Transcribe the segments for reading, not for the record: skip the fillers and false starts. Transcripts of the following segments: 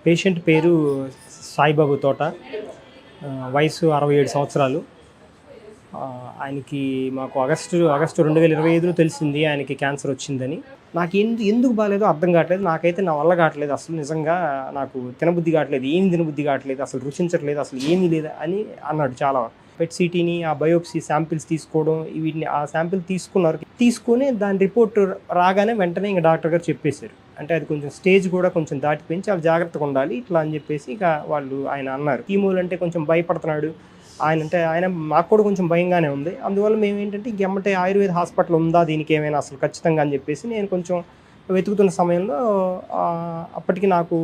Patient పేరు సాయిబాబు తోట. వయసు 67 సంవత్సరాలు. ఆయనకి మాకు ఆగస్టు 2025లో తెలిసింది ఆయనకి క్యాన్సర్ వచ్చిందని. నాకు ఎందుకు బాలేదో అర్థం కావట్లేదు. నాకైతే నా వల్ల కావట్లేదు అసలు. నిజంగా నాకు తినబుద్ధి కావట్లేదు. ఏమి తినబుద్ధి కావట్లేదు. అసలు రుచించట్లేదు. అసలు ఏమీ లేదా అని అన్నాడు చాలా. పెట్ సిటీని, ఆ బయోప్సీ శాంపిల్స్ తీసుకోవడం, వీటిని ఆ శాంపిల్ తీసుకున్నారు. తీసుకొని దాని రిపోర్ట్ రాగానే వెంటనే ఇంక డాక్టర్ గారు చెప్పేశారు. అంటే అది కొంచెం స్టేజ్ కూడా కొంచెం దాటిపోయించి చాలా జాగ్రత్తగా ఉండాలి ఇట్లా అని చెప్పేసి ఇక ఆయన అన్నారు. కీమోలు అంటే కొంచెం భయపడుతున్నాడు ఆయన మాకు కూడా కొంచెం భయంగానే ఉంది. అందువల్ల మేము ఏంటంటే ఇంకెమ్మటే ఆయుర్వేద హాస్పిటల్ ఉందా దీనికి ఏమైనా అసలు ఖచ్చితంగా అని చెప్పేసి నేను కొంచెం వెతుకుతున్న సమయంలో అప్పటికి నాకు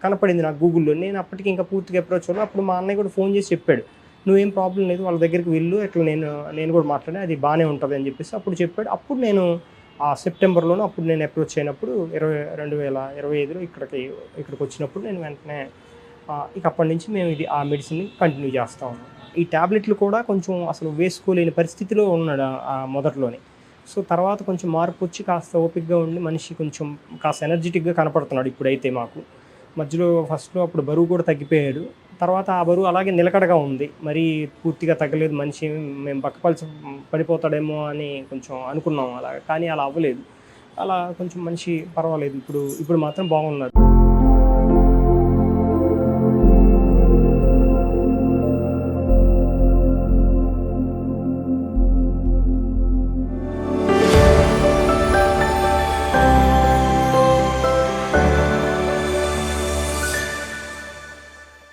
కనపడింది నాకు గూగుల్లో. నేను అప్పటికి ఇంకా పూర్తిగా అప్రోచ్ అవ్వను. అప్పుడు మా అన్నయ్య కూడా ఫోన్ చేసి చెప్పాడు, నువ్వేం ప్రాబ్లం లేదు వాళ్ళ దగ్గరికి వెళ్ళు, ఎట్లా నేను కూడా మాట్లాడే అది బాగానే ఉంటుంది అని చెప్పేసి అప్పుడు చెప్పాడు. అప్పుడు నేను ఆ సెప్టెంబర్లోనూ అప్పుడు నేను అప్రోచ్ అయినప్పుడు 2025లో ఇక్కడికి వచ్చినప్పుడు నేను వెంటనే ఇక అప్పటి నుంచి మేము ఆ మెడిసిన్ని కంటిన్యూ చేస్తూ ఉన్నాం. ఈ ట్యాబ్లెట్లు కూడా కొంచెం అసలు వేసుకోలేని పరిస్థితిలో ఉన్నాడు మొదట్లోనే. సో తర్వాత కొంచెం మార్పు వచ్చి కాస్త ఓపికగా ఉండి మనిషి కొంచెం కాస్త ఎనర్జెటిక్గా కనపడుతున్నాడు ఇప్పుడైతే మాకు. మధ్యలో ఫస్ట్లో అప్పుడు బరువు కూడా తగ్గిపోయాడు. తర్వాత ఆ బరువు అలాగే నిలకడగా ఉంది. మరీ పూర్తిగా తగ్గలేదు మనిషి. మేము బక్కపలిసి పడిపోతాడేమో అని కొంచెం అనుకున్నాం అలాగా, కానీ అలా అవ్వలేదు. అలా కొంచెం మనిషి పర్వాలేదు. ఇప్పుడు మాత్రం బాగున్నాడు.